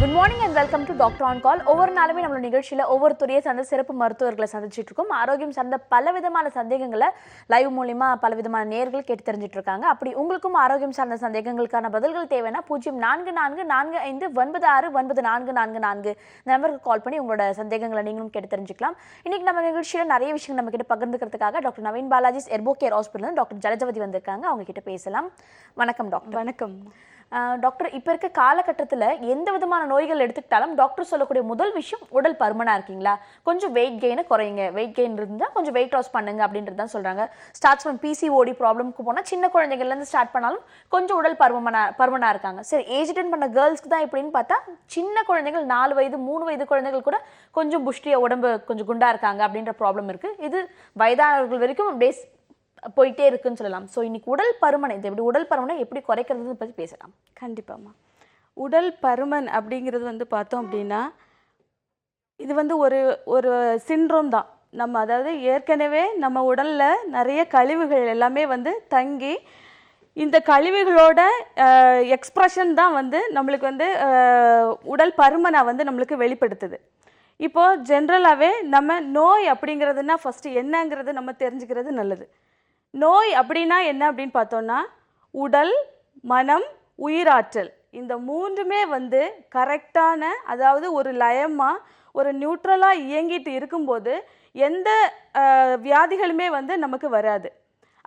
Good morning and welcome to doctor on கால். ஒவ்வொரு நாளுமே நம்மளோட நிகழ்ச்சியில் ஒவ்வொரு துறையை சார்ந்த சிறப்பு மருத்துவர்களை சந்திச்சுட்டு இருக்கோம். ஆரோக்கியம் சார்ந்த பல விதமான சந்தேகங்களை லைவ் மூலிமா பல விதமான நேர்கள் கேட்டு தெரிஞ்சுட்டு இருக்காங்க. அப்படி உங்களுக்கும் ஆரோக்கியம் சார்ந்த சந்தேகங்களுக்கான பதில்கள் தேவைன்னா 0444459444 இந்த நம்பருக்கு கால் பண்ணி உங்களோட சந்தேகங்களை நீங்களும் கேட்டு தெரிஞ்சுக்கலாம். இன்னைக்கு நம்ம நிகழ்ச்சியில் நிறைய விஷயங்கள் நம்ம கிட்ட பகிர்ந்துக்கிறதுக்காக டாக்டர் நவீன் பாலாஜிஸ் எர்போ கேர் ஹாஸ்பிட்டல் டாக்டர் ஜலஜவதி வந்திருக்காங்க. அவங்க கிட்ட பேசலாம். வணக்கம் டாக்டர். வணக்கம் டாக்டர். இப்போ இருக்க காலகட்டத்தில் எந்த விதமான நோய்கள் எடுத்துக்கிட்டாலும் டாக்டர் சொல்லக்கூடிய முதல் விஷயம் உடல் பருமனாக இருக்கீங்களா, கொஞ்சம் வெயிட் கெயினை குறையுங்க, வெயிட் கெயின் இருந்தால் கொஞ்சம் வெயிட் லாஸ் பண்ணுங்க அப்படின்றது தான் சொல்கிறாங்க. ஸ்டார்ட்ஸ் ஃப்ரம் பிசிஓடி ப்ராப்ளம்க்கு போனால் சின்ன குழந்தைகள்லேருந்து ஸ்டார்ட் பண்ணாலும் கொஞ்சம் உடல் பருமனாக இருக்காங்க. சரி, ஏஜ் அட்டன் பண்ண கேர்ள்ஸ்க்கு தான் இப்படின்னு பார்த்தா சின்ன குழந்தைகள் 4 வயது 3 வயது குழந்தைகள் கூட கொஞ்சம் புஷ்டியாக உடம்பு கொஞ்சம் குண்டாக இருக்காங்க அப்படின்ற ப்ராப்ளம் இருக்குது. இது வயதானவர்கள் வரைக்கும் பேஸ் போயிட்டே இருக்குன்னு சொல்லலாம். ஸோ இன்னைக்கு உடல் பருமனை உடல் பருமனை எப்படி குறைக்கிறது பற்றி பேசலாம். கண்டிப்பாம்மா. உடல் பருமன் அப்படிங்கிறது பார்த்தோம் அப்படின்னா இது ஒரு சிண்ட்ரோம் தான். நம்ம அதாவது ஏற்கனவே நம்ம உடலில் நிறைய கழிவுகள் எல்லாமே தங்கி இந்த கழிவுகளோட எக்ஸ்ப்ரெஷன் தான் நம்மளுக்கு உடல் பருமனை நம்மளுக்கு வெளிப்படுத்துது. இப்போது ஜென்ரலாகவே நம்ம நோய் அப்படிங்கிறதுனா ஃபஸ்ட்டு என்னங்கிறது நம்ம தெரிஞ்சுக்கிறது நல்லது. நோய் அப்படின்னா என்ன அப்படின்னு பார்த்தோன்னா உடல், மனம், உயிராற்றல் இந்த மூன்றுமே கரெக்டான, அதாவது ஒரு லயமாக ஒரு நியூட்ரலாக இயங்கிட்டு இருக்கும்போது எந்த வியாதிகளுமே நமக்கு வராது.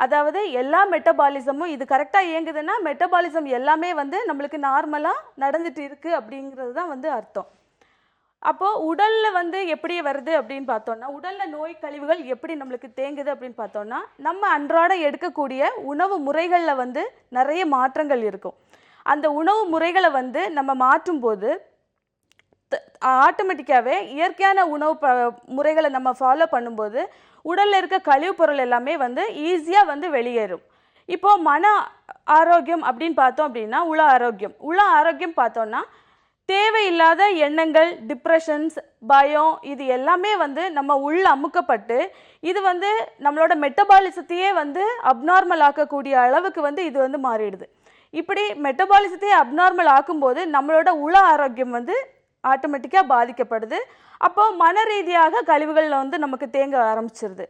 அதாவது எல்லா மெட்டபாலிசமும் இது கரெக்டாக இயங்குதுன்னா மெட்டபாலிசம் எல்லாமே நம்மளுக்கு நார்மலாக நடந்துட்டு இருக்குது அப்படிங்கிறது தான் அர்த்தம். அப்போது உடலில் எப்படி வருது அப்படின்னு பார்த்தோன்னா, உடலில் நோய் கழிவுகள் எப்படி நம்மளுக்கு தேங்குது அப்படின்னு பார்த்தோன்னா, நம்ம அன்றாட எடுக்கக்கூடிய உணவு முறைகளில் நிறைய மாற்றங்கள் இருக்கும். அந்த உணவு முறைகளை நம்ம மாற்றும்போது ஆட்டோமேட்டிக்காகவே இயற்கையான உணவு முறைகளை நம்ம ஃபாலோ பண்ணும்போது உடலில் இருக்க கழிவு பொருள் எல்லாமே ஈஸியாக வெளியேறும். இப்போது மன ஆரோக்கியம் அப்படின்னு பார்த்தோம் அப்படின்னா உள ஆரோக்கியம் பார்த்தோன்னா தேவையில்லாத எண்ணங்கள், டிப்ரெஷன்ஸ், பயம் இது எல்லாமே நம்ம உள்ள அமுக்கப்பட்டு இது நம்மளோட மெட்டபாலிசத்தையே அப்நார்மல் ஆக்கக்கூடிய அளவுக்கு இது மாறிடுது. இப்படி மெட்டபாலிசத்தையே அப்நார்மல் ஆக்கும்போது நம்மளோட உள ஆரோக்கியம் ஆட்டோமேட்டிக்காக பாதிக்கப்படுது. அப்போது மன ரீதியாக கழிவுகளில் நமக்கு தேங்க ஆரம்பிச்சிருது.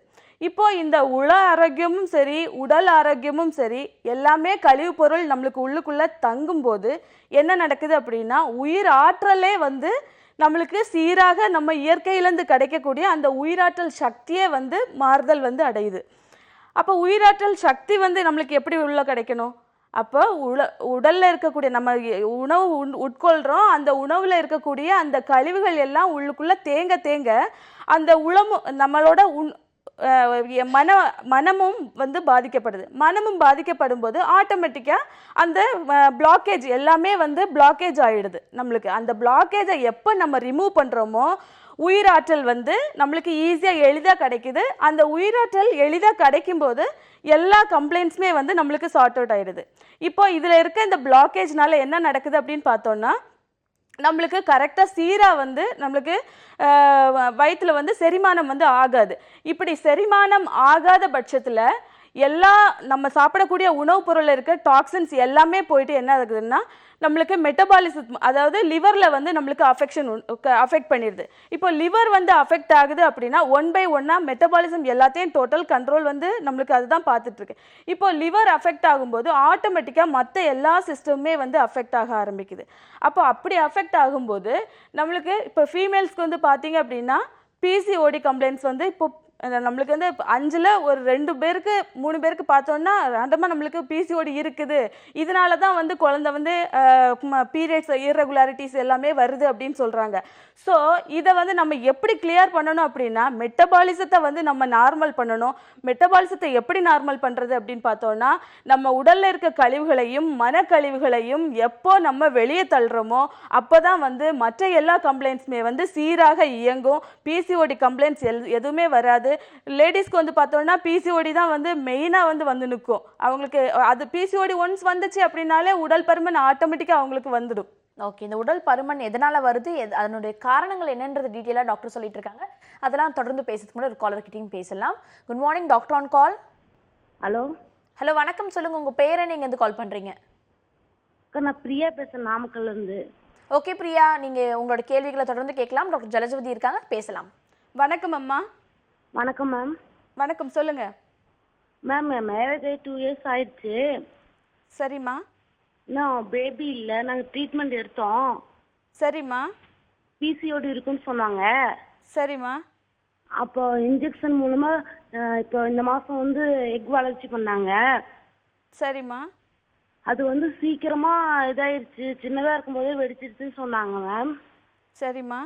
இப்போது இந்த உள ஆரோக்கியமும் சரி உடல் ஆரோக்கியமும் சரி எல்லாமே கழிவு பொருள் நம்மளுக்கு உள்ளுக்குள்ளே தங்கும்போது என்ன நடக்குது அப்படின்னா உயிர் ஆற்றலே நம்மளுக்கு சீராக நம்ம இயற்கையிலேருந்து கிடைக்கக்கூடிய அந்த உயிராற்றல் சக்தியே மாறுதல் அடையுது. அப்போ உயிராற்றல் சக்தி நம்மளுக்கு எப்படி உள்ள கிடைக்கணும்? அப்போ உடலில் இருக்கக்கூடிய நம்ம உணவு உட்கொள்கிறோம், அந்த உணவில் இருக்கக்கூடிய அந்த கழிவுகள் எல்லாம் உள்ளுக்குள்ளே தேங்க அந்த நம்மளோட மனமும் பாதிக்கப்படுது. மனமும் பாதிக்கப்படும் போது ஆட்டோமேட்டிக்காக அந்த பிளாக்கேஜ் எல்லாமே பிளாக்கேஜ் ஆகிடுது. நம்மளுக்கு அந்த பிளாக்கேஜை எப்போ நம்ம ரிமூவ் பண்ணுறோமோ உயிராற்றல் நம்மளுக்கு ஈஸியாக எளிதாக கிடைக்குது. அந்த உயிராற்றல் எளிதாக கிடைக்கும்போது எல்லா கம்ப்ளைண்ட்ஸுமே நம்மளுக்கு சார்ட் அவுட் ஆகிடுது. இப்போ இதில் இருக்க இந்த பிளாக்கேஜ்னால என்ன நடக்குது அப்படின்னு பார்த்தோன்னா நம்மளுக்கு கரெக்டாக சீராக நம்மளுக்கு வயிற்றில் செரிமானம் ஆகாது. இப்படி செரிமானம் ஆகாத பட்சத்தில் எல்லா நம்ம சாப்பிடக்கூடிய உணவுப் பொருளில் இருக்க டாக்ஸின்ஸ் எல்லாமே போயிட்டு என்ன ஆகுதுன்னா நம்மளுக்கு மெட்டபாலிசம், அதாவது லிவரில் நம்மளுக்கு அஃபெக்ட் பண்ணிடுது. இப்போ லிவர் அஃபெக்ட் ஆகுது அப்படின்னா 1 by 1 மெட்டபாலிசம் எல்லாத்தையும் டோட்டல் கண்ட்ரோல் நம்மளுக்கு அதுதான் பார்த்துட்ருக்கு. இப்போ லிவர் அஃபெக்ட் ஆகும்போது ஆட்டோமேட்டிக்காக மற்ற எல்லா சிஸ்டமுமே அஃபெக்ட் ஆக ஆரம்பிக்குது. அப்போ அப்படி அஃபெக்ட் ஆகும்போது நம்மளுக்கு இப்போ ஃபீமேல்ஸ்க்கு பார்த்தீங்க அப்படின்னா பிசிஓடி கம்ப்ளைண்ட்ஸ் இப்போ நம்மளுக்கு 5ல் ஒரு 2 பேருக்கு 3 பேருக்கு பார்த்தோன்னா ரேண்டமாக நம்மளுக்கு பிசிஓடி இருக்குது, இதனால தான் குழந்தை பீரியட்ஸ் இர்ரெகுலாரிட்டிஸ் எல்லாமே வருது அப்படின்னு சொல்கிறாங்க. ஸோ இதை நம்ம எப்படி கிளியர் பண்ணணும் அப்படின்னா மெட்டபாலிசத்தை நம்ம நார்மல் பண்ணணும். மெட்டபாலிசத்தை எப்படி நார்மல் பண்ணுறது அப்படின்னு பார்த்தோன்னா நம்ம உடலில் இருக்க கழிவுகளையும் மனக்கழிவுகளையும் எப்போ நம்ம வெளியே தள்ளுறோமோ அப்போ தான் மற்ற எல்லா கம்ப்ளைண்ட்ஸுமே சீராக இயங்கும். பிசிஓடி கம்ப்ளைண்ட்ஸ் எதுவுமே வராது. லேடிஸ்க்கு பார்த்தோம்னா பிசிஓடி தான் மெயினாக நிற்கும். அவங்களுக்கு அது பிசிஓடி ஒன்ஸ் வந்துச்சு அப்படின்னாலே உடல் பருமன் ஆட்டோமேட்டிக்காக அவங்களுக்கு வந்துடும். ஓகே, இந்த உடல் பருமன் எதனால வருது, அதனுடைய காரணங்கள் என்னன்றது டீட்டெயிலாக டாக்டர் சொல்லிட்டு இருக்காங்க. அதெல்லாம் தொடர்ந்து பேசுறதுக்கு முன்னாடி ஒரு காலர் கிட்டையும் பேசலாம். Good morning doctor on call. Hello வணக்கம், சொல்லுங்க உங்க பேரை நீங்க எங்க கால் பண்றீங்க? நான் பிரியா பேசுறேன், நாமக்கல்ல இருந்து. ஓகே பிரியா, நீங்க உங்களோட கேள்விகளை தொடர்ந்து கேட்கலாம். டாக்டர் ஜலஜவதி இருக்காங்க, பேசலாம். வணக்கம் அம்மா. வணக்கம் மேம். வணக்கம், சொல்லுங்க. மேம் என் மேரேஜ் ஆகி 2 இயர்ஸ் ஆயிடுச்சு. சரிம்மா. இன்னும் பேபி இல்லை. நாங்கள் ட்ரீட்மெண்ட் எடுத்தோம். சரிம்மா. பிசிஓடி இருக்குன்னு சொன்னாங்க. சரிம்மா. அப்போ இன்ஜெக்ஷன் மூலமாக இப்போ இந்த மாதம் வந்து எக் வளர்ச்சி பண்ணாங்க. சரிம்மா. அது வந்து சீக்கிரமாக இதாயிருச்சு, சின்னதாக இருக்கும்போதே வெடிச்சிருச்சுன்னு சொன்னாங்க மேம். சரிம்மா.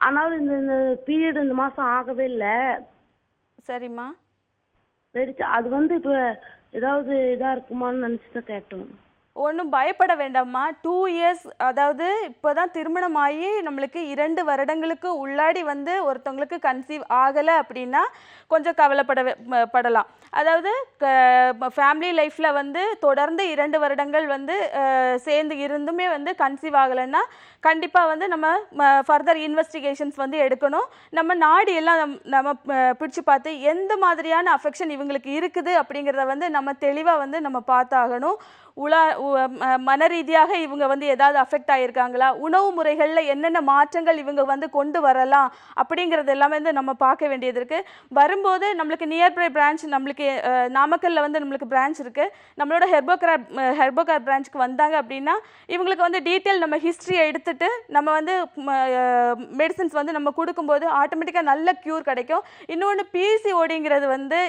ஆனாலும் இந்த பீரியட் இந்த மாதம் ஆகவே இல்லை. சரிம்மா. வெடிச்சு அது வந்து இப்போ ஏதாவது இதாக இருக்குமான்னு நினச்சி தான் கேட்டோம். ஒன்றும் பயப்பட வேண்டாம்மா. 2 இயர்ஸ், அதாவது இப்போதான் திருமணம் ஆகி நம்மளுக்கு 2 வருடங்களுக்கு உள்ளாடி வந்து ஒருத்தவங்களுக்கு கன்சீவ் ஆகலை அப்படின்னா கொஞ்சம் படலாம். அதாவது ஃபேமிலி லைஃப்பில் வந்து தொடர்ந்து 2 வருடங்கள் வந்து சேர்ந்து இருந்துமே வந்து கன்சீவ் ஆகலைன்னா கண்டிப்பாக வந்து நம்ம ஃபர்தர் இன்வெஸ்டிகேஷன்ஸ் வந்து எடுக்கணும். நம்ம நாடி எல்லாம் நம்ம பிடிச்சு பார்த்து எந்த மாதிரியான அஃபெக்ஷன் இவங்களுக்கு இருக்குது அப்படிங்கிறத வந்து நம்ம தெளிவாக வந்து நம்ம பார்த்தாகணும். மன ரீதியாக இவங்க வந்து ஏதாவது அஃபெக்ட் ஆகியிருக்காங்களா, உணவு முறைகளில் என்னென்ன மாற்றங்கள் இவங்க வந்து கொண்டு வரலாம் அப்படிங்கிறது எல்லாமே வந்து நம்ம பார்க்க வேண்டியது இருக்குது. வரும்போது நம்மளுக்கு நியர்பை பிரான்ச், நம்மளுக்கு நாமக்கல்லில் வந்து நம்மளுக்கு பிரான்ச் இருக்குது. நம்மளோட ஹெர்போகார் பிரான்ச்சுக்கு வந்தாங்க அப்படின்னா இவங்களுக்கு வந்து டீட்டெயில் நம்ம ஹிஸ்ட்ரியை எடுத்துட்டு நம்ம வந்து மெடிசன்ஸ் வந்து நம்ம கொடுக்கும்போது ஆட்டோமேட்டிக்காக நல்ல க்யூர் கிடைக்கும். இன்னொன்று பிசிஓடிங்கிறது வந்து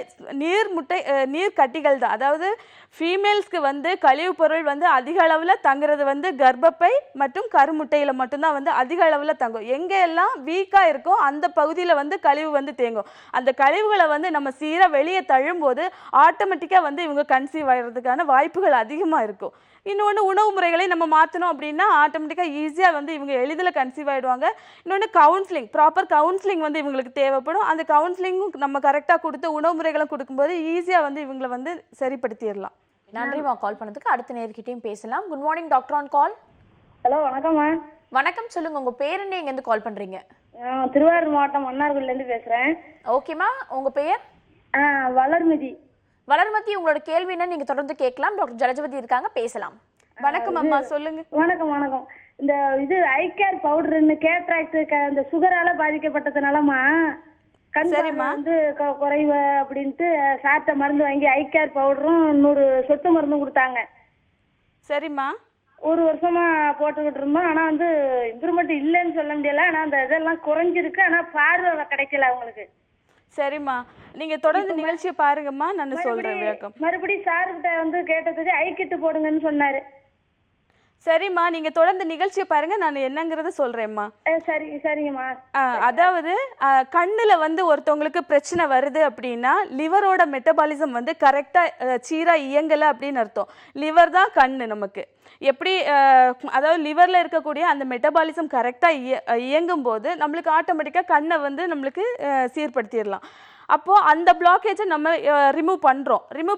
நீர் கட்டிகள் தான். அதாவது ஃபீமேல்ஸ்க்கு வந்து கழிவு பொருள் வந்து அதிக அளவில் தங்குறது வந்து கர்ப்பப்பை மற்றும் கருமுட்டையில் மட்டும்தான் வந்து அதிக அளவில் தங்கும். எங்கெல்லாம் வீக்காக இருக்கோ அந்த பகுதியில் வந்து கழிவு வந்து தேங்கும். அந்த கழிவுகளை வந்து நம்ம சீராக வெளியே தள்ளும்போது ஆட்டோமேட்டிக்காக வந்து இவங்க கன்சீவ் ஆகிறதுக்கான வாய்ப்புகள் அதிகமாக இருக்கும். இன்னொன்று உணவு முறைகளை நம்ம மாற்றணும் அப்படின்னா ஆட்டோமேட்டிக்காக ஈஸியாக வந்து இவங்க எளிதில் கன்சீவ் ஆகிடுவாங்க. இன்னொன்று ப்ராப்பர் கவுன்சிலிங் வந்து இவங்களுக்கு தேவைப்படும். அந்த கவுன்சிலிங்கும் நம்ம கரெக்டாக கொடுத்து உணவு முறைகளும் கொடுக்கும்போது ஈஸியாக வந்து இவங்களை வந்து சரிப்படுத்திடலாம். நன்றிமா கால் பண்ணதுக்கு. அடுத்த நேர்கிட்டையும் பேசலாம். Good morning doctor on call. Hello, வணக்கம்மா. வணக்கம், சொல்லுங்க. உங்க பேர் என்ன, எங்கேருந்து கால் பண்றீங்க? திருவாரூர் மாவட்டம் மன்னார்குடிலேருந்து பேசுகிறேன். ஓகேம்மா, உங்க பெயர்? வளர்மதி. வளர்மதி, உங்களோட கேள்வி என்ன நீங்க தொடர்ந்து கேட்கலாம். டாக்டர் ஜலஜவதி இருக்காங்க, பேசலாம். வணக்கம் அம்மா, சொல்லுங்க. வணக்கம். இந்த இது ஐகேர் பவுடர்னு கேட்ராக்ட் இந்த சுகரால பாதிக்கப்பட்டதுனாலமா கண் வந்து குறைவு அப்படின்ட்டு சாப்பிட்ட மருந்து வாங்கி ஐகேர் பவுடரும் 100 சொட்டு மருந்தும் கொடுத்தாங்க. சரிம்மா. 1 வருஷமா போட்டுக்கிட்டு இருந்தோம். ஆனா வந்து இம்ப்ரூவ்மெண்ட் இல்லைன்னு சொல்ல முடியல. ஆனா அந்த இதெல்லாம் குறைஞ்சிருக்கு. ஆனா பார்வை கிடைக்கல அவங்களுக்கு. சரிம்மா, நீங்க தொடர்ந்து நிகழ்ச்சியை பாருங்கம்மா, நான் சொல்றேன் விளக்கம். மறுபடியும் சார்கிட்ட வந்து கேட்டதுக்கு ஐக்கிட்டு போடுங்கன்னு சொன்னாரு. சரிம்மா, நீங்க தொடர்ந்து நிகழ்ச்சியை பாருங்க, நான் என்னங்கிறத சொல்றேம்மா. சரிங்கம்மா. அதாவது கண்ணுல வந்து ஒருத்தவங்களுக்கு பிரச்சனை வருது அப்படின்னா லிவரோட மெட்டபாலிசம் வந்து கரெக்டா சீரா இயங்கலை அப்படின்னு அர்த்தம். லிவர் தான் கண்ணு நமக்கு. எப்படி அதாவது லிவரில் இருக்கக்கூடிய அந்த மெட்டபாலிசம் கரெக்டாக இயங்கும் போது நம்மளுக்கு ஆட்டோமேட்டிக்காக கண்ணை வந்து நம்மளுக்கு சீர்படுத்திடலாம். அப்போது அந்த பிளாக்கேஜை நம்ம ரிமூவ்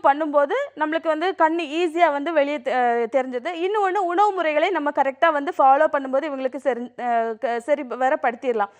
பண்ணும்போது நம்மளுக்கு வந்து கண் ஈஸியாக வந்து வெளியே தெரிஞ்சது. இன்னொன்று உணவு முறைகளை நம்ம கரெக்டாக வந்து ஃபாலோ பண்ணும்போது இவங்களுக்கு சரி வரப்படுத்திடலாம்.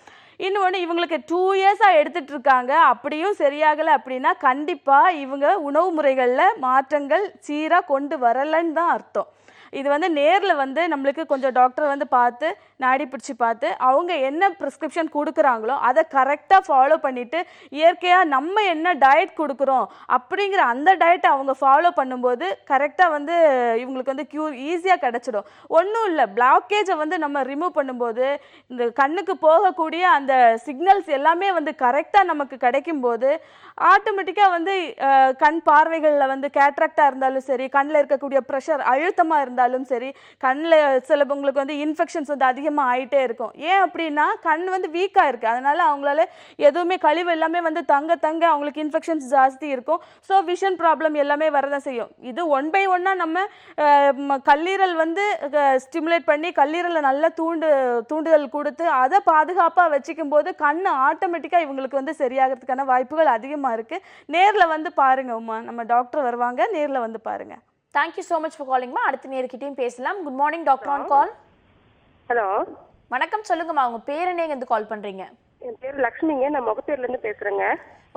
இன்னொன்று இவங்களுக்கு 2 இயர்ஸாக எடுத்துகிட்டு இருக்காங்க, அப்படியும் சரியாகலை அப்படின்னா கண்டிப்பாக இவங்க உணவு முறைகளில் மாற்றங்கள் சீராக கொண்டு வரலைன்னு தான் அர்த்தம். இது வந்து நேரில் வந்து நம்மளுக்கு கொஞ்சம் டாக்டர் வந்து பார்த்து நாடி பிடிச்சி பார்த்து அவங்க என்ன ப்ரிஸ்கிரிப்ஷன் கொடுக்குறாங்களோ அதை கரெக்டாக ஃபாலோ பண்ணிவிட்டு இயற்கையாக நம்ம என்ன டயட் கொடுக்குறோம் அப்படிங்கிற அந்த டயட்டை அவங்க ஃபாலோ பண்ணும்போது கரெக்டாக வந்து இவங்களுக்கு வந்து க்யூர் ஈஸியாக கிடச்சிடும். ஒன்றும் இல்லை, பிளாக்கேஜை வந்து நம்ம ரிமூவ் பண்ணும்போது இந்த கண்ணுக்கு போகக்கூடிய அந்த சிக்னல்ஸ் எல்லாமே வந்து கரெக்டாக நமக்கு கிடைக்கும்போது ஆட்டோமேட்டிக்காக வந்து கண் பார்வைகளில் வந்து கேட்ராக்டாக இருந்தாலும் சரி, கண்ணில் இருக்கக்கூடிய ப்ரெஷர் அழுத்தமாக இருந்தாலும் சரி, கண்ணில் சிலவங்களுக்கு வந்து இன்ஃபெக்ஷன்ஸ் வந்து அதிகமாக ஆகிட்டே இருக்கும். ஏன் அப்படின்னா கண் வந்து வீக்காக இருக்குது. அதனால் அவங்களால எதுவுமே கழிவு எல்லாமே வந்து தங்க அவங்களுக்கு இன்ஃபெக்ஷன்ஸ் ஜாஸ்தி இருக்கும். ஸோ விஷன் ப்ராப்ளம் எல்லாமே வரதான் செய்யும். இது 1 by 1 நம்ம கல்லீரல் வந்து ஸ்டிமுலேட் பண்ணி கல்லீரலை நல்லா தூண்டுதல் கொடுத்து அதை பாதுகாப்பாக வச்சுக்கும் போது கண் ஆட்டோமேட்டிக்காக இவங்களுக்கு வந்து சரியாகிறதுக்கான வாய்ப்புகள் அதிகமாக இருக்குது. நேரில் வந்து பாருங்க உமா, நம்ம டாக்டர் வருவாங்க, நேரில் வந்து பாருங்க. தேங்க்யூ ஸோ மச் ஃபார் காலிங்மா. அடுத்த நேர்கிட்டையும் பேசலாம். Good morning doctor on call. Hello, வணக்கம், சொல்லுங்கம்மா. உங்க பேர் என்ன, எங்கேருந்து கால் பண்றீங்க? என் பேர் லக்ஷ்மிங்க, நான் முகப்பேர்லேருந்து பேசுகிறேங்க.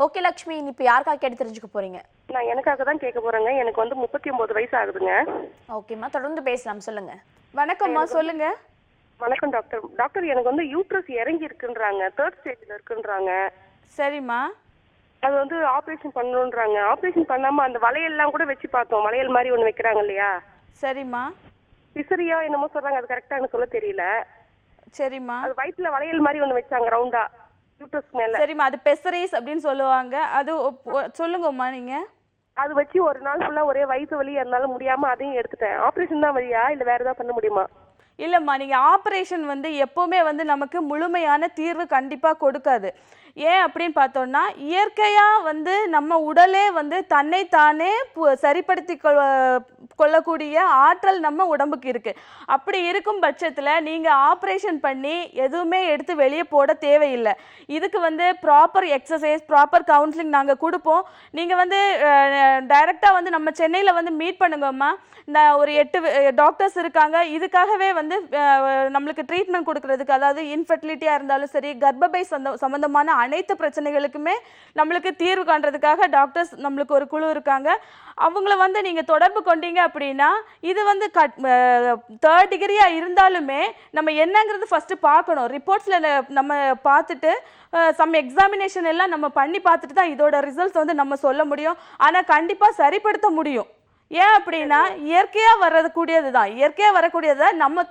ஓகே லக்ஷ்மி, இப்போ யாருக்காக கேட்டு தெரிஞ்சுக்க போறீங்க? நான் எனக்காக தான் கேட்க போகிறேங்க. எனக்கு வந்து 39 வயசு ஆகுதுங்க. ஓகேம்மா, தொடர்ந்து பேசலாம், சொல்லுங்க. வணக்கம்மா, சொல்லுங்க. வணக்கம் டாக்டர். டாக்டர் எனக்கு வந்து யூட்ரஸ் இறங்கி இருக்குன்றாங்க, 3rd ஸ்டேஜ்ல இருக்குன்றாங்க. சரிம்மா. அது வந்து ஆபரேஷன் பண்ணணுன்றாங்க. ஆபரேஷன் பண்ணாம அந்த வளையல்லாம் கூட வச்சு பார்த்தோம், வளையல் மாதிரி ஒன்று வைக்கிறாங்க இல்லையா? சரிம்மா. சிசரியா என்னமோ சொல்றாங்க, அது கரெக்டா எனக்கு சொல்ல தெரியல. சரிம்மா. அது வயிற்றுல வளையல் மாதிரி ஒன்று வச்சாங்க ரவுண்டா யூட்ரஸ் மேல. சரிம்மா, அது பெசரிஸ் அப்படின்னு சொல்லுவாங்க. அது சொல்லுங்கம்மா நீங்க. அது வச்சு ஒரு நாள் ஃபுல்லா ஒரே வயிற்று வலி, அதனால முடியாம அதையும் எடுத்துட்டேன். ஆபரேஷன் தான் வழியா இல்ல வேற ஏதாவது பண்ண முடியுமா? இல்லைம்மா, நீங்கள் ஆப்ரேஷன் வந்து எப்போவுமே வந்து நமக்கு முழுமையான தீர்வு கண்டிப்பாக கொடுக்காது. அப்படின்னு பார்த்தோம்னா இயற்கையாக வந்து நம்ம உடலே வந்து தன்னைத்தானே சரிப்படுத்தி கொள்ளக்கூடிய ஆற்றல் நம்ம உடம்புக்கு இருக்குது. அப்படி இருக்கும் பட்சத்தில் நீங்கள் ஆப்ரேஷன் பண்ணி எதுவுமே எடுத்து வெளியே போட தேவையில்லை. இதுக்கு வந்து ப்ராப்பர் எக்ஸசைஸ், ப்ராப்பர் கவுன்சிலிங் நாங்கள் கொடுப்போம். நீங்கள் வந்து டைரெக்டாக வந்து நம்ம சென்னையில் வந்து மீட் பண்ணுங்கம்மா. ஒரு 8 டாக்டர்ஸ் இருக்காங்க இதுக்காகவே வந்து நம்மளுக்கு ட்ரீட்மெண்ட் கொடுக்கறதுக்கு. அதாவது இன்ஃபர்டிலிட்டியாக இருந்தாலும் சரி, கர்ப்பப்பை சம்பந்தமான அனைத்து பிரச்சனைகளுக்குமே நம்மளுக்கு தீர்வு காண்றதுக்காக டாக்டர்ஸ் நம்மளுக்கு ஒரு குழு இருக்காங்க. அவங்கள வந்து நீங்கள் தொடர்பு கொண்டீங்க அப்படின்னா இது வந்து 3rd டிகிரியாக இருந்தாலுமே நம்ம என்னங்கிறது ஃபஸ்ட்டு பார்க்கணும். ரிப்போர்ட்ஸில் நம்ம பார்த்துட்டு சம் எக்ஸாமினேஷன் எல்லாம் நம்ம பண்ணி பார்த்துட்டு தான் இதோட ரிசல்ட்ஸ் வந்து நம்ம சொல்ல முடியும். ஆனால் கண்டிப்பாக சரிப்படுத்த முடியும். அப்படின்னா இயற்கையாக வரக்கூடியது தான், இயற்கையாக வரக்கூடியதை நம்ம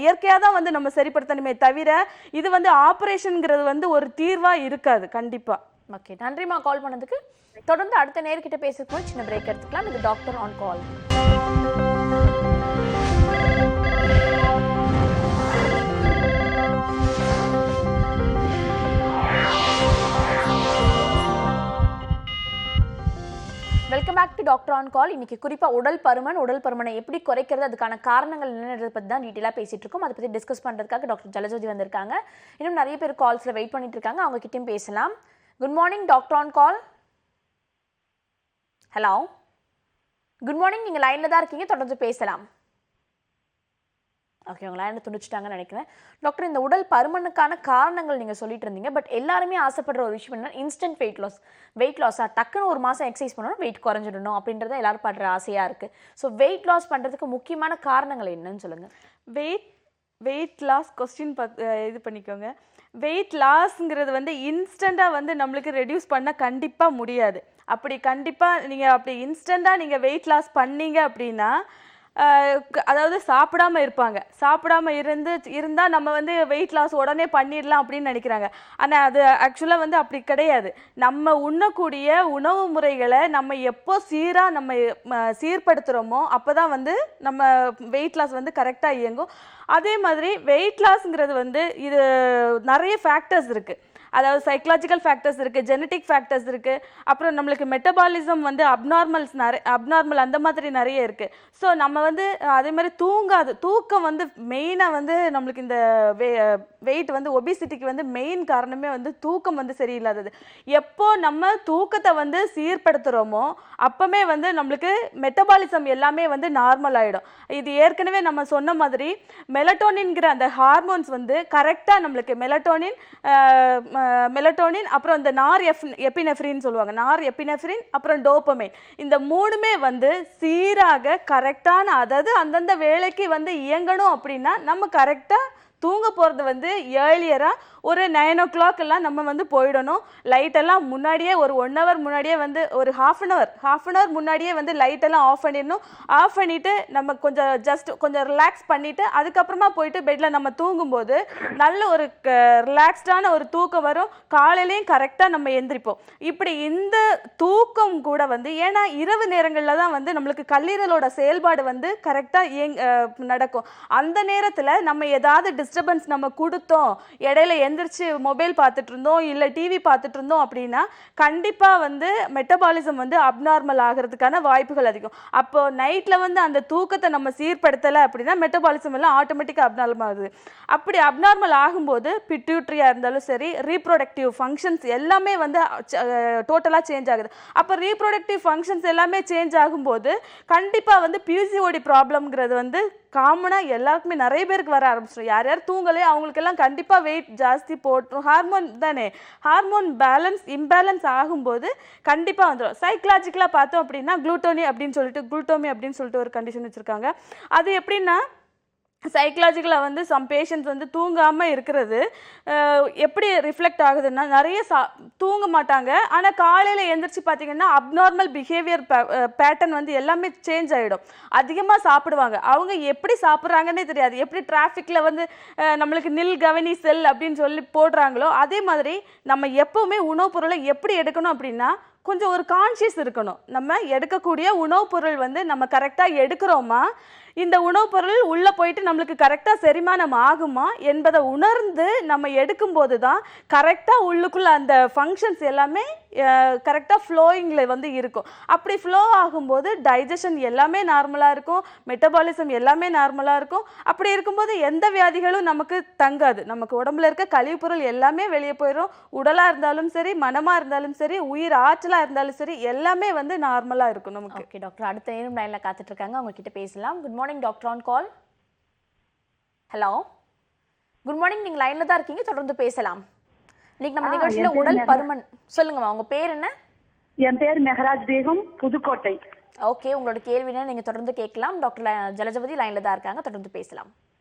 இயற்கையாக தான் வந்து நம்ம சரிப்படுத்தணுமே தவிர இது வந்து ஆப்ரேஷனுங்கிறது வந்து ஒரு தீர்வாக இருக்காது கண்டிப்பாக. ஓகே, நன்றிம்மா கால் பண்ணதுக்கு. தொடர்ந்து அடுத்த நேர்கிட்ட பேசுறதுக்கு சின்ன பிரேக் எடுத்துக்கலாம். இது doctor on call. Welcome back to doctor on call. இன்னைக்கு குறிப்பாக உடல் பருமனை எப்படி குறைக்கிறது, அதுக்கான காரணங்கள் என்னன்றதை பற்றி தான் டீட்டெயிலாக பேசிட்டு இருக்கோம். அதை பற்றி டிஸ்கஸ் பண்ணுறதுக்காக டாக்டர் ஜலஜோதி வந்திருக்காங்க. இன்னும் நிறைய பேர் கால்ஸில் வெயிட் பண்ணிட்டு இருக்காங்க, அவங்க கிட்டயும் பேசலாம். Good morning doctor on call. Hello, good morning. நீங்கள் லைனில் தான் இருக்கீங்க, தொடர்ந்து பேசலாம். ஓகே, உங்க லைனில் துணிச்சிட்டாங்கன்னு நினைக்கிறேன். டாக்டர், இந்த உடல் பருமனுக்கான காரணங்கள் நீங்கள் சொல்லிட்டு இருந்தீங்க. பட் எல்லாருமே ஆசைப்படுற ஒரு விஷயம் என்ன, இன்ஸ்டன்ட் வெயிட் லாஸாக டக்குன்னு ஒரு மாதம் எக்ஸசைஸ் பண்ணணும், வெயிட் குறைஞ்சிடணும் அப்படின்றத எல்லாரும் படுற ஆசையாக இருக்குது. ஸோ வெயிட் லாஸ் பண்ணுறதுக்கு முக்கியமான காரணங்கள் என்னன்னு சொல்லுங்கள். வெயிட் லாஸ் கொஸ்டின் இது பண்ணிக்கோங்க. வெயிட் லாஸ்ங்கிறது வந்து இன்ஸ்டண்ட்டாக வந்து நம்மளுக்கு ரெடியூஸ் பண்ண கண்டிப்பாக முடியாது. அப்படி கண்டிப்பாக நீங்கள் அப்படி இன்ஸ்டண்ட்டாக நீங்கள் வெயிட் லாஸ் பண்ணீங்க அப்படின்னா அதாவது சாப்பிடாம இருந்தால் நம்ம வந்து வெயிட் லாஸ் உடனே பண்ணிடலாம் அப்படின்னு நினைக்கிறாங்க. ஆனால் அது ஆக்சுவலாக வந்து அப்படி கிடையாது. நம்ம உண்ணக்கூடிய உணவு முறைகளை நம்ம எப்போ நம்ம சீர்படுத்துகிறோமோ அப்போ தான் வந்து நம்ம வெயிட் லாஸ் வந்து கரெக்டாக இயங்கும். அதே மாதிரி வெயிட் லாஸ்ங்கிறது வந்து இது நிறைய ஃபேக்டர்ஸ் இருக்குது. அதாவது சைக்கலாஜிக்கல் ஃபேக்டர்ஸ் இருக்குது, ஜெனட்டிக் ஃபேக்டர்ஸ் இருக்குது, அப்புறம் நம்மளுக்கு மெட்டபாலிசம் வந்து அப்நார்மல் அந்த மாதிரி நிறைய இருக்குது. ஸோ நம்ம வந்து அதே மாதிரி தூக்கம் வந்து மெயினாக வந்து நம்மளுக்கு இந்த வெயிட் வந்து ஒபிசிட்டிக்கு வந்து மெயின் காரணமே வந்து தூக்கம் வந்து சரியில்லாதது. எப்போ நம்ம தூக்கத்தை வந்து சீர்படுத்துகிறோமோ அப்போமே வந்து நம்மளுக்கு மெட்டபாலிசம் எல்லாமே வந்து நார்மல் ஆகிடும். இது ஏற்கனவே நம்ம சொன்ன மாதிரி மெலட்டோனின்கிற அந்த ஹார்மோன்ஸ் வந்து கரெக்டாக நம்மளுக்கு மெலட்டோனின் அப்புறம் இந்த எபினெஃப்ரின் சொல்லுவாங்க, அப்புறம் டோபமைன், இந்த மூணுமே வந்து சீராக கரெக்டான அதாவது அந்தந்த வேலைக்கு வந்து இயங்கணும். அப்படின்னா நம்ம கரெக்டாக தூங்க போகிறது வந்து ஏர்லியராக ஒரு 9 o'clock எல்லாம் நம்ம வந்து போயிடணும். லைட்டெல்லாம் முன்னாடியே ஒரு 1 hour முன்னாடியே வந்து ஒரு half an hour முன்னாடியே வந்து லைட்டெல்லாம் ஆஃப் பண்ணிடணும். ஆஃப் பண்ணிவிட்டு நம்ம கொஞ்சம் ரிலாக்ஸ் பண்ணிவிட்டு அதுக்கப்புறமா போயிட்டு பெட்டில் நம்ம தூங்கும்போது நல்ல ஒரு ரிலாக்ஸ்டான ஒரு தூக்கம் வரும். காலையிலையும் கரெக்டாக நம்ம எந்திரிப்போம். இப்படி இந்த தூக்கம் கூட வந்து ஏன்னா இரவு நேரங்களில் தான் வந்து நம்மளுக்கு கல்லீரலோட செயல்பாடு வந்து கரெக்டாக நடக்கும். அந்த நேரத்தில் நம்ம ஏதாவது டிஸ்டர்பன்ஸ் நம்ம கொடுத்தோம், இடையில எந்திரிச்சு மொபைல் பார்த்துட்டு இருந்தோம் இல்லை டிவி பார்த்துட்டு இருந்தோம் அப்படின்னா கண்டிப்பாக வந்து மெட்டபாலிசம் வந்து அப்நார்மல் ஆகிறதுக்கான வாய்ப்புகள் அதிகம். அப்போ நைட்டில் வந்து அந்த தூக்கத்தை நம்ம சீர்படுத்தலை அப்படின்னா மெட்டபாலிசம் எல்லாம் ஆட்டோமேட்டிக்காக அப்நார்மல் ஆகுது. அப்படி அப்நார்மல் ஆகும்போது பிட்யூட்ரியாக இருந்தாலும் சரி, ரீப்ரொடக்டிவ் ஃபங்க்ஷன்ஸ் எல்லாமே வந்து டோட்டலாக சேஞ்ச் ஆகுது. அப்போ ரீப்ரொடக்டிவ் ஃபங்க்ஷன்ஸ் எல்லாமே சேஞ்ச் ஆகும்போது கண்டிப்பாக வந்து பிசிஓடி ப்ராப்ளம்ங்கிறது வந்து காமனாக எல்லாருக்குமே நிறைய பேருக்கு வர ஆரம்பிச்சிடும். யார் தூங்கலையோ அவங்களுக்கெல்லாம் கண்டிப்பாக வெயிட் ஜாஸ்தி போட்டுரும். ஹார்மோன் தானே, ஹார்மோன் இம்பேலன்ஸ் ஆகும்போது கண்டிப்பாக வந்துடும். சைக்கலாஜிக்கலாக பார்த்தோம் அப்படின்னா குளூட்டோமி அப்படின்னு சொல்லிட்டு ஒரு கண்டிஷன் வச்சுருக்காங்க. அது எப்படின்னா சைக்கலாஜிக்கலாக வந்து சம் பேஷண்ட்ஸ் வந்து தூங்காமல் இருக்கிறது எப்படி ரிஃப்ளெக்ட் ஆகுதுன்னா, நிறைய தூங்க மாட்டாங்க. ஆனால் காலையில் எழுந்திரிச்சு பார்த்தீங்கன்னா அப்நார்மல் பிஹேவியர் பேட்டர்ன் வந்து எல்லாமே சேஞ்ச் ஆகிடும். அதிகமாக சாப்பிடுவாங்க. அவங்க எப்படி சாப்பிட்றாங்கன்னே தெரியாது. எப்படி டிராஃபிக்கில் வந்து நம்மளுக்கு நில் கவனி செல் அப்படின்னு சொல்லி போடுறாங்களோ, அதே மாதிரி நம்ம எப்போவுமே உணவுப் பொருளை எப்படி எடுக்கணும் அப்படின்னா, கொஞ்சம் ஒரு கான்ஷியஸ் இருக்கணும். நம்ம எடுக்கக்கூடிய உணவுப் பொருள் வந்து நம்ம கரெக்டாக எடுக்கிறோமா, இந்த உணவுப் பொருள் உள்ளே போயிட்டு நம்மளுக்கு கரெக்டாக செரிமானம் ஆகுமா என்பதை உணர்ந்து நம்ம எடுக்கும்போது தான் கரெக்டாக உள்ளுக்குள்ளே அந்த ஃபங்க்ஷன்ஸ் எல்லாமே கரெக்டாக ஃப்ளோயிங்கில் வந்து இருக்கும். அப்படி ஃப்ளோ ஆகும்போது டைஜஷன் எல்லாமே நார்மலாக இருக்கும், மெட்டபாலிசம் எல்லாமே நார்மலாக இருக்கும். அப்படி இருக்கும்போது எந்த வியாதிகளும் நமக்கு தங்காது. நமக்கு உடம்புல இருக்க கழிவுப்பொருள் எல்லாமே வெளியே போயிடும். உடலாக இருந்தாலும் சரி, மனமாக இருந்தாலும் சரி, உயிர் ஆற்றலாக இருந்தாலும் சரி, எல்லாமே வந்து நார்மலாக இருக்கும் நமக்கு. ஓகே டாக்டர், அடுத்த நேரம் லைனில் காத்துட்டு இருக்காங்க, அவங்க கிட்ட பேசலாம். Good morning doctor, on call. Hello, good morning, நீங்க லைன்ல தான் இருக்கீங்க, தொடர்ந்து பேசலாம். இன்னைக்கு நம்ம நிகழ்ச்சியில உடல் பருமன். சொல்லுங்கம்மா, உங்க பேர் என்ன? என் பேர் மெஹராஜ் பேகம், புதுக்கோட்டை. ஓகே, உங்களோட கேள்வினா நீங்க தொடர்ந்து கேட்கலாம். டாக்டர் ஜலஜவதி லைன்ல தான் இருக்காங்க, தொடர்ந்து பேசலாம்.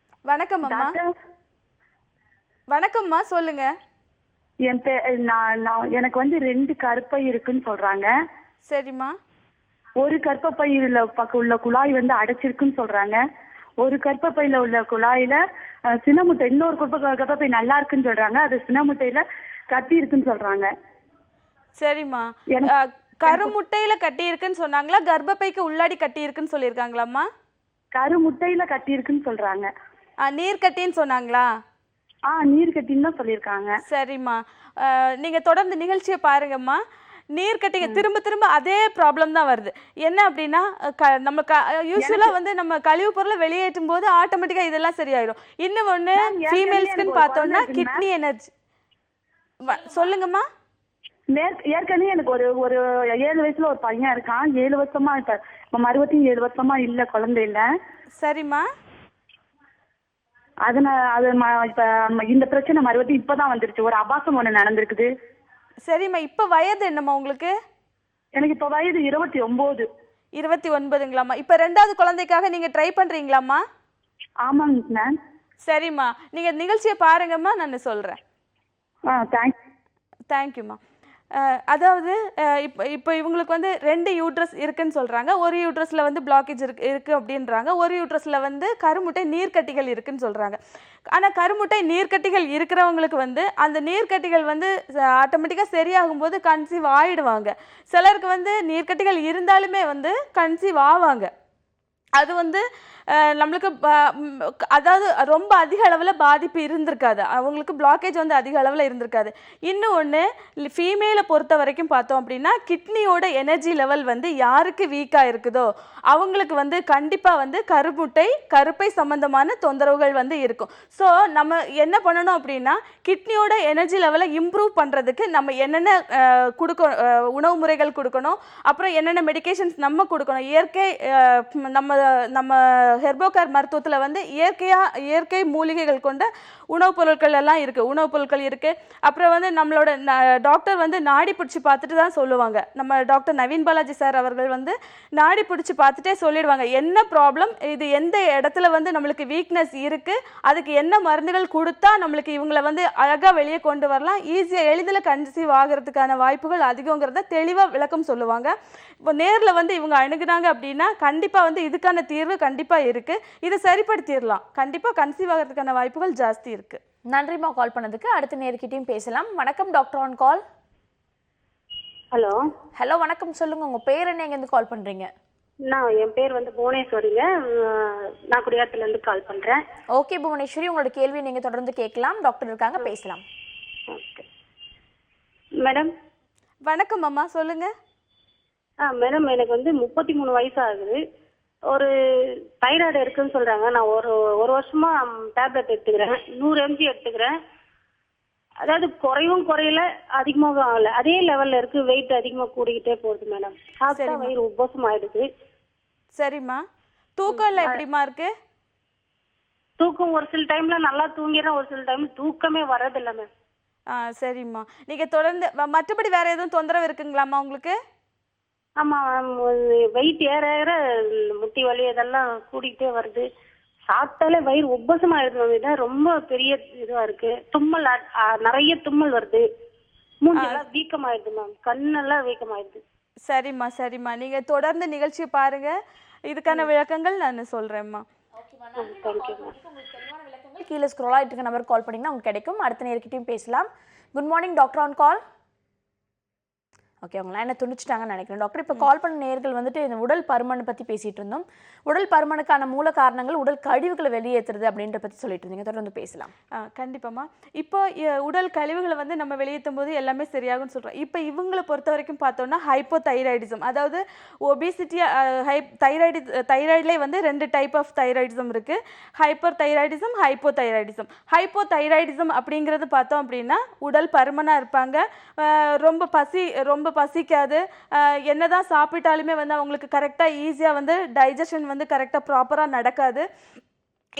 வணக்கம் அம்மா. வணக்கம்மா, சொல்லுங்க. என் பேர் எனக்கு வந்து 2 கருப்பை இருக்குன்னு சொல்றாங்க. சரிம்மா. ஒரு கர்ப்பப்பையில உள்ள குழாய் வந்து அடைச்சிருக்குன்னு சொல்றாங்க. ஒரு கர்ப்பப்பையில உள்ள குழாயில சினமுட்டை, இன்னொரு கர்ப்பப்பை நல்லா இருக்குன்னு சொல்றாங்க. அது சினமுட்டையில கட்டி இருக்குன்னு சொல்றாங்க. சரிம்மா. கருமுட்டையில கட்டி இருக்குன்னு சொன்னாங்களா, கர்ப்பப்பைக்கு உள்ளாடி கட்டி இருக்குன்னு சொல்லியிருக்காங்களாம்மா? கருமுட்டையில கட்டி இருக்குன்னு சொல்றாங்க. நீர் கட்டின்னு சொன்னாங்களா? நீர் கட்டின்னு தான் சொல்லியிருக்காங்க. சரிம்மா, நீங்க தொடர்ந்து நிகழ்ச்சியை பாருங்கம்மா. நீர் கட்டிங்க திரும்ப திரும்ப அதே ப்ராப்ளம் தான் வருது. என்ன அப்படின்னா, நம்ம யூஸ்வலாக வந்து நம்ம கழிவு பொருளை வெளியேற்றும் போது ஆட்டோமேட்டிக்காக இதெல்லாம் சரியாயிடும். இன்னும் ஒன்று ஃபீமேல்ஸ்க்குன்னு பார்த்தோம்னா கிட்னி எனர்ஜி. சொல்லுங்கம்மா. ஏற்கனவே எனக்கு ஒரு 7 வயசுல ஒரு பையன் இருக்கான். 7 வருஷமா இப்ப மறுபடியும் 7 வருஷமா இல்ல, குழந்தை இல்ல. சரிம்மா. இப்ப இந்த பிரச்சனை மறுபடியும் இப்பதான் வந்துருச்சு. ஒரு அபாசம் ஒண்ணு நடந்திருக்குது. சரிம்மா, இப்ப வயது என்னம்மா உங்களுக்கு? எனக்கு இப்ப வயது 29. 29ங்களாம்மா. இப்ப 2வது குழந்தைக்காக நீங்க ட்ரை பண்றீங்களாம்மா? ஆமாங்க மேம். சரிம்மா, நீங்க நிகழ்ச்சியை பாருங்கம்மா, நான் சொல்றேன். தேங்க்யூம்மா. அதாவது இப்போ இவங்களுக்கு வந்து 2 யூட்ரஸ் இருக்குன்னு சொல்கிறாங்க. ஒரு யூட்ரஸில் வந்து பிளாக்கேஜ் இருக்குது அப்படின்றாங்க. ஒரு யூட்ரஸில் வந்து கருமுட்டை நீர்க்கட்டிகள் இருக்குன்னு சொல்கிறாங்க. ஆனால் கருமுட்டை நீர்க்கட்டிகள் இருக்கிறவங்களுக்கு வந்து அந்த நீர்க்கட்டிகள் வந்து ஆட்டோமேட்டிக்காக சரியாகும்போது கன்சீவ் ஆகிடுவாங்க. சிலருக்கு வந்து நீர்க்கட்டிகள் இருந்தாலுமே வந்து கன்சீவ் ஆவாங்க. அது வந்து நம்மளுக்கு அதாவது ரொம்ப அதிக அளவில் பாதிப்பு இருந்திருக்காது. அவங்களுக்கு பிளாக்கேஜ் வந்து அதிக அளவில் இருந்திருக்காது. இன்னும் ஒன்று, ஃபீமேலை பொறுத்த வரைக்கும் பார்த்தோம் அப்படின்னா, கிட்னியோட எனர்ஜி லெவல் வந்து யாருக்கு வீக்காக இருக்குதோ அவங்களுக்கு வந்து கண்டிப்பாக வந்து கருப்பை சம்பந்தமான தொந்தரவுகள் வந்து இருக்கும். ஸோ நம்ம என்ன பண்ணணும் அப்படின்னா, கிட்னியோட எனர்ஜி லெவலை இம்ப்ரூவ் பண்ணுறதுக்கு நம்ம என்னென்ன உணவு முறைகள் கொடுக்கணும், அப்புறம் என்னென்ன மெடிகேஷன்ஸ் நம்ம கொடுக்கணும். இயற்கை நம்ம ஹெர்போகார் மருத்துவத்தில் வந்து இயற்கை மூலிகைகள் கொண்ட உணவுப் பொருட்கள் எல்லாம் இருக்குது. அப்புறம் வந்து நம்மளோட டாக்டர் வந்து நாடி பிடிச்சி பார்த்துட்டு தான் சொல்லுவாங்க. நம்ம டாக்டர் நவீன் பாலாஜி சார் அவர்கள் வந்து நாடி பிடிச்சி பார்த்துட்டே சொல்லிடுவாங்க என்ன ப்ராப்ளம், இது எந்த இடத்துல வந்து நம்மளுக்கு வீக்னஸ் இருக்குது, அதுக்கு என்ன மருந்துகள் கொடுத்தா நம்மளுக்கு இவங்களை வந்து அழகாக வெளியே கொண்டு வரலாம், ஈஸியாக எளிதில் கன்சீவ் ஆகிறதுக்கான வாய்ப்புகள் அதிகங்கிறத தெளிவாக விளக்கம் சொல்லுவாங்க. இப்போ நேரில் வந்து இவங்க அணுகுனாங்க அப்படின்னா கண்டிப்பாக வந்து இதுக்கான தீர்வு கண்டிப்பாக இருக்குது. இதை சரிப்படுத்திடலாம். கண்டிப்பாக கன்சீவ் ஆகிறதுக்கான வாய்ப்புகள் ஜாஸ்தி இருக்குது. நன்றிமா கால் பண்ணதுக்கு. அடுத்த நேர்கிட்டையும் பேசலாம். வணக்கம் டாக்டர், ஆன் கால். ஹலோ, வணக்கம், சொல்லுங்க, உங்க பேர் என்ன, எங்கேருந்து கால் பண்றீங்க? என் பேர் வந்து புவனேஸ்வரிங்க. நான் குடியாத்துல இருந்து கால் பண்றேன். ஓகே புவனேஸ்வரி, உங்களோட கேள்வியை நீங்க தொடர்ந்து கேட்கலாம். டாக்டர் இருக்காங்க, பேசலாம். மேடம் வணக்கம் அம்மா, சொல்லுங்க. மேடம், எனக்கு வந்து 33 வயசு ஆகுது. ஒரு தைராய்டு இருக்குன்னு சொல்றாங்க. நான் ஒரு வருஷமா டேப்லெட் எடுத்துக்கிறேன். 100 mg எடுத்துக்கிறேன். அதாவது குறையல, அதிகமாக ஆகல, அதே லெவல்ல இருக்கு. வெயிட் அதிகமாக கூடிக்கிட்டே போகுது மேடம். சாப்பிட்டா வயிறு உபசம் ஆயிடுது. சரிம்மா, தூக்கம் எல்லாம் எப்படிமா இருக்கு? தூக்கம் ஒரு சில டைம்ல நல்லா தூங்கிடுறேன், ஒரு சில டைம் தூக்கமே வர்றதில்லை மேம். சரிம்மா, நீங்க தொடர்ந்து மற்றபடி வேற எதுவும் தொந்தரவு இருக்குங்களாம்மா உங்களுக்கு? ஆமா மேம், வெயிட் ஏற முட்டி வலி இதெல்லாம் கூடிக்கிட்டே வருது. சாப்பிட்டாலே வயிறு உப்பசமாயிடுது மேம். இதான் ரொம்ப பெரிய இதுவா இருக்கு. தும்மல் நிறைய தும்மல் வருது. மூஞ்செல்லாம் வீக்கமாயிடுது மேம். கண்ணெல்லாம் வீக்கமாயிடுது. சரிம்மா சரிம்மா, நீங்க தொடர்ந்து நிகழ்ச்சியை பாருங்க, இதுக்கான விளக்கங்கள் நான் சொல்றேன்மா. Thank you ma'am. உங்களுக்கு தெளிவான விளக்கங்கள் கீழே ஸ்க்ரோல் ஆகிட்டு இருக்க நம்பருக்கு கால் பண்ணிங்கன்னா உங்களுக்கு கிடைக்கும். அடுத்த நேர்கிட்டையும் பேசலாம். Good morning doctor on call. Okay, அவங்க லைனை துணிச்சிட்டாங்கன்னு நினைக்கிறேன் டாக்டர். இப்போ கால் பண்ண நேர்கள் வந்துட்டு இந்த உடல் பருமனை பற்றி பேசிகிட்டு இருந்தோம். உடல் பருமனுக்கான மூல காரணங்கள் உடல் கழிவுகளை வெளியேற்றுறது அப்படின்ற பற்றி சொல்லிட்டு இருந்தீங்க. தொடர்ந்து பேசலாம். கண்டிப்பாம்மா. இப்போ உடல் கழிவுகளை வந்து நம்ம வெளியேற்றும் போது எல்லாமே சரியாகும்னு சொல்கிறோம். இப்போ இவங்களை பொறுத்த வரைக்கும் பார்த்தோம்னா ஹைப்போதைராய்டிசம், அதாவது ஒபிசிட்டி, தைராய்ட்லேயே வந்து 2 டைப் ஆஃப் தைராய்டிசம் இருக்குது. Hyper thyroidism, hypothyroidism. ஹைப்போதைராய்டிசம் அப்படிங்கிறது பார்த்தோம் அப்படின்னா உடல் பருமனாக இருப்பாங்க, ரொம்ப பசிக்காது, என்னதான் சாப்பிட்டாலுமே வந்து அவங்களுக்கு கரெக்டாக ஈஸியாக வந்து டைஜஷன் வந்து கரெக்டாக ப்ராப்பராக நடக்காது.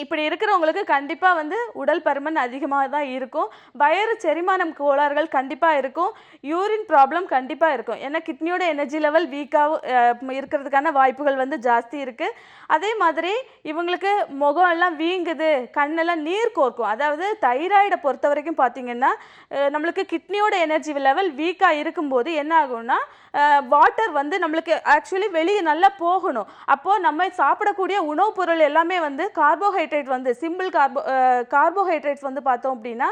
இப்படி இருக்கிறவங்களுக்கு கண்டிப்பாக வந்து உடல் பருமன் அதிகமாக தான் இருக்கும். வயிறு செரிமானம் கோளாறுகள் கண்டிப்பாக இருக்கும். யூரின் ப்ராப்ளம் கண்டிப்பாக இருக்கும். ஏன்னா கிட்னியோட எனர்ஜி லெவல் வீக்காக இருக்கிறதுக்கான வாய்ப்புகள் வந்து ஜாஸ்தி இருக்குது. அதே மாதிரி இவங்களுக்கு முகம் எல்லாம் வீங்குது, கண்ணெல்லாம் நீர் கோர்க்கும். அதாவது தைராய்டை பொறுத்த வரைக்கும் பார்த்தீங்கன்னா நம்மளுக்கு கிட்னியோட எனர்ஜி லெவல் வீக்காக இருக்கும்போது என்ன ஆகும்னா வாட்டர் வந்து நம்மளுக்கு ஆக்சுவலி வெளியே நல்லா போகணும். அப்போது நம்ம சாப்பிடக்கூடிய உணவுப் பொருள் எல்லாமே வந்து கார்போஹைட்ரேட் வந்து சிம்பிள் கார்போஹைட்ரேட்ஸ் வந்து பார்த்தோம் அப்படின்னா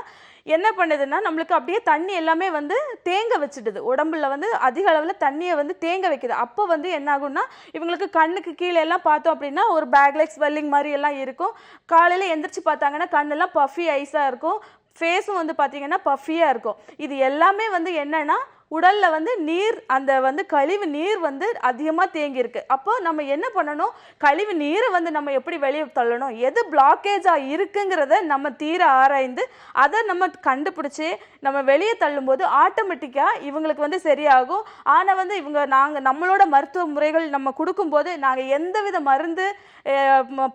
என்ன பண்ணுதுன்னா நம்மளுக்கு அப்படியே தண்ணி எல்லாமே வந்து தேங்க வச்சுடுது. உடம்புல வந்து அதிக அளவில் தண்ணியை வந்து தேங்க வைக்குது. அப்போ வந்து என்ன ஆகும்னா இவங்களுக்கு கண்ணுக்கு கீழே எல்லாம் பார்த்தோம் அப்படின்னா ஒரு பேக்லைக் ஸ்வெல்லிங் மாதிரி எல்லாம் இருக்கும். காலையில் எந்திரிச்சு பார்த்தாங்கன்னா கண்ணெல்லாம் பஃபி ஐஸாக இருக்கும். ஃபேஸும் வந்து பார்த்தீங்கன்னா பஃபியாக இருக்கும். இது எல்லாமே வந்து என்னன்னா உடலில் வந்து நீர், அந்த வந்து கழிவு நீர் வந்து அதிகமாக தேங்கியிருக்கு. அப்போ நம்ம என்ன பண்ணணும், கழிவு நீரை வந்து நம்ம எப்படி வெளியே தள்ளணும், எது பிளாக்கேஜாக இருக்குங்கிறத நம்ம தீர ஆராய்ந்து அதை நம்ம கண்டுபிடிச்சி நம்ம வெளியே தள்ளும்போது ஆட்டோமேட்டிக்காக இவங்களுக்கு வந்து சரியாகும். ஆனால் வந்து நம்மளோட மருத்துவ முறைகள் நம்ம கொடுக்கும்போது நாங்கள் எந்தவித மருந்து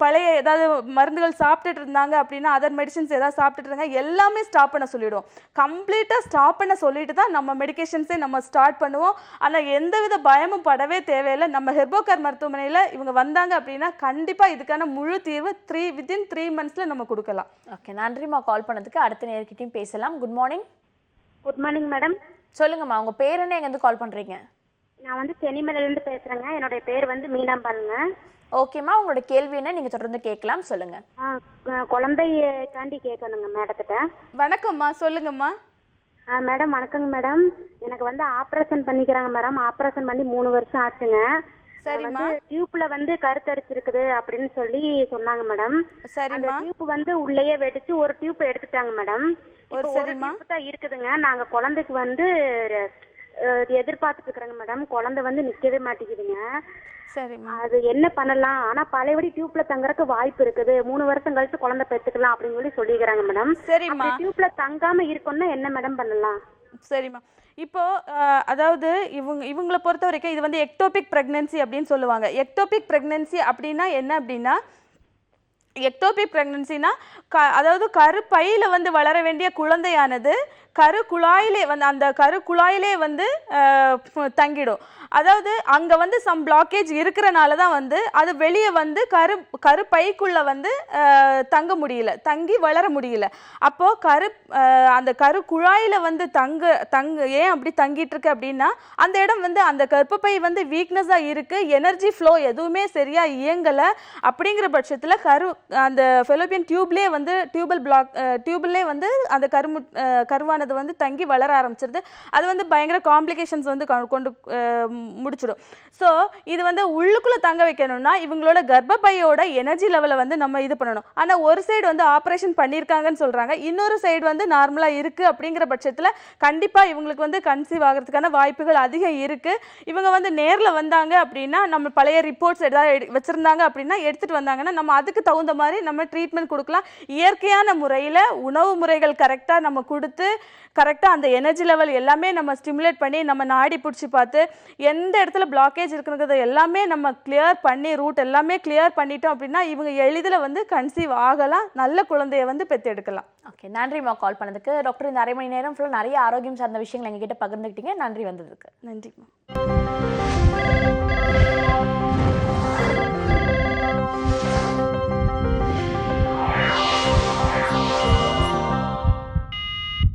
பழைய ஏதாவது மருந்துகள் சாப்பிட்டுட்டு இருந்தாங்க அப்படின்னா அதர் மெடிசின்ஸ் ஏதாவது சாப்பிட்டுட்டு இருந்தாங்க எல்லாமே ஸ்டாப் பண்ண சொல்லிவிடுவோம். கம்ப்ளீட்டாக ஸ்டாப் பண்ண சொல்லிட்டு தான் நம்ம மெடிகேஷன்ஸே நம்ம ஸ்டார்ட் பண்ணுவோம். ஆனால் எந்தவித பயமும் படவே தேவையில்லை. நம்ம ஹெர்போகேர் மருத்துவமனையில் இவங்க வந்தாங்க அப்படின்னா கண்டிப்பாக இதுக்கான முழு தீர்வு வித்தின் 3 months நம்ம கொடுக்கலாம். ஓகே, நன்றிம்மா கால் பண்ணதுக்கு. அடுத்த நேர்கிட்டையும் பேசலாம். Good morning. Good morning madam. சொல்லுங்கம்மா, உங்க பேர் என்ன, எங்கேருந்து கால் பண்றீங்க? நான் வந்து சென்னிமலையிலேருந்து பேசுகிறேங்க. என்னுடைய பேர் வந்து மீனாம்பாளுங்க. ஓகேம்மா, உங்களோட கேள்வி என்ன, நீங்க தொடர்ந்து கேட்கலாம், சொல்லுங்க. குழந்தைக்காண்டி கேட்கணுங்க மேடத்திட்ட. வணக்கம்மா, சொல்லுங்கம்மா. மேடம் வணக்கங்க மேடம். எனக்கு வந்து ஆப்ரேஷன் பண்ணிக்கிறாங்க மேடம். ஆப்ரேஷன் பண்ணி 3 வருஷம் ஆச்சுங்க. சரிம்மா. டியூப்ல வந்து கருத்தரிச்சிருக்குது அப்படின்னு சொல்லி சொன்னாங்க மேடம். சரிம்மா. டியூப் வந்து உள்ளேயே வெடிச்சு ஒரு டியூப் எடுத்துட்டாங்க மேடம். ஒரு டியூப் தான் இருக்குதுங்க. நாங்க குழந்தைக்கு வந்து எதிர்பார்த்துட்டு இருக்கிறேங்க மேடம். குழந்தை வந்து நிக்கவே மாட்டேங்குதுங்க. சரிம்மா. அது என்ன பண்ணலாம்? ஆனா பழையபடி டியூப்ல தங்கறதுக்கு வாய்ப்பு இருக்குது. 3 வருஷம் கழிச்சு குழந்தை பெற்றுக்கலாம் அப்படின்னு சொல்லிக்கிறாங்க மேடம். சரிம்மா. டியூப்ல தங்காம இருக்கணும்னா என்ன மேடம் பண்ணலாம்? சரிம்மா. இப்போ அதாவது இவங்களை பொறுத்த வரைக்கும் இது வந்து எக்டோபிக் பிரெக்னன்சி அப்படின்னு சொல்லுவாங்க. எக்டோபிக் பிரெக்னன்சி அப்படின்னா என்ன அப்படின்னா, எக்டோபிக் பிரெக்னன்சினா அதாவது கருப்பையில வந்து வளர வேண்டிய குழந்தையானது கருக்குழாயிலே வந்து அந்த கருக்குழாயிலே வந்து தங்கிடும். அதாவது அங்கே வந்து சம் பிளாக்கேஜ் இருக்கிறனால தான் வந்து அது வெளியே வந்து கருப்பைக்குள்ளே வந்து தங்க முடியல, தங்கி வளர முடியல. அப்போது அந்த கருக்குழாயில் வந்து ஏன் அப்படி தங்கிட்டு இருக்கு அப்படின்னா அந்த இடம் வந்து அந்த கர்ப்பப்பை வந்து வீக்னஸாக இருக்குது, எனர்ஜி ஃப்ளோ எதுவுமே சரியாக இயங்கலை. அப்படிங்கிற பட்சத்தில் அந்த ஃபெலோப்பியன் டியூப்லேயே வந்து டியூப்லேயே வந்து அந்த கருவானது வந்து தங்கி வளர ஆரம்பிச்சிருது. அது வந்து பயங்கர காம்ப்ளிகேஷன்ஸ் வந்து கொண்டு முடிச்சிடும். ஸோ இது வந்து உள்ளுக்குள்ளே தங்க வைக்கணும்னா இவங்களோட கர்ப்பப்பையோட எனர்ஜி லெவலை வந்து நம்ம இது பண்ணணும். ஆனால் ஒரு சைடு வந்து ஆப்ரேஷன் பண்ணியிருக்காங்கன்னு சொல்கிறாங்க, இன்னொரு சைடு வந்து நார்மலாக இருக்குது. அப்படிங்கிற பட்சத்தில் கண்டிப்பாக இவங்களுக்கு வந்து கன்சீவ் ஆகிறதுக்கான வாய்ப்புகள் அதிகம் இருக்குது. இவங்க வந்து நேரில் வந்தாங்க அப்படின்னா நம்ம பழைய ரிப்போர்ட்ஸ் ஏதாவது வச்சுருந்தாங்க அப்படின்னா எடுத்துகிட்டு வந்தாங்கன்னா நம்ம அதுக்கு தகுந்த மாதிரி நம்ம ட்ரீட்மெண்ட் கொடுக்கலாம். இயற்கையான முறையில் உணவு முறைகள் கரெக்டாக நம்ம கொடுத்து கரெக்டாக அந்த எனர்ஜி லெவல் எல்லாமே நம்ம ஸ்டிமுலேட் பண்ணி நம்ம நாடி பிடிச்சி பார்த்து எந்த இடத்துல பிளாக்கேஜ் இருக்குங்கிறத எல்லாமே நம்ம கிளியர் பண்ணி ரூட் எல்லாமே கிளியர் பண்ணிட்டோம் அப்படின்னா இவங்க எளிதில் வந்து கன்சீவ் ஆகலாம், நல்ல குழந்தைய வந்து பெற்றெடுக்கலாம். ஓகே, நன்றிம்மா கால் பண்ணதுக்கு. டாக்டர் இந்த 1/2 மணி நேரம் ஃபுல்லாக நிறைய ஆரோக்கியம் சார்ந்த விஷயங்கள் எங்ககிட்ட பகிர்ந்துக்கிட்டீங்க. நன்றி வந்ததுக்கு. நன்றிம்மா.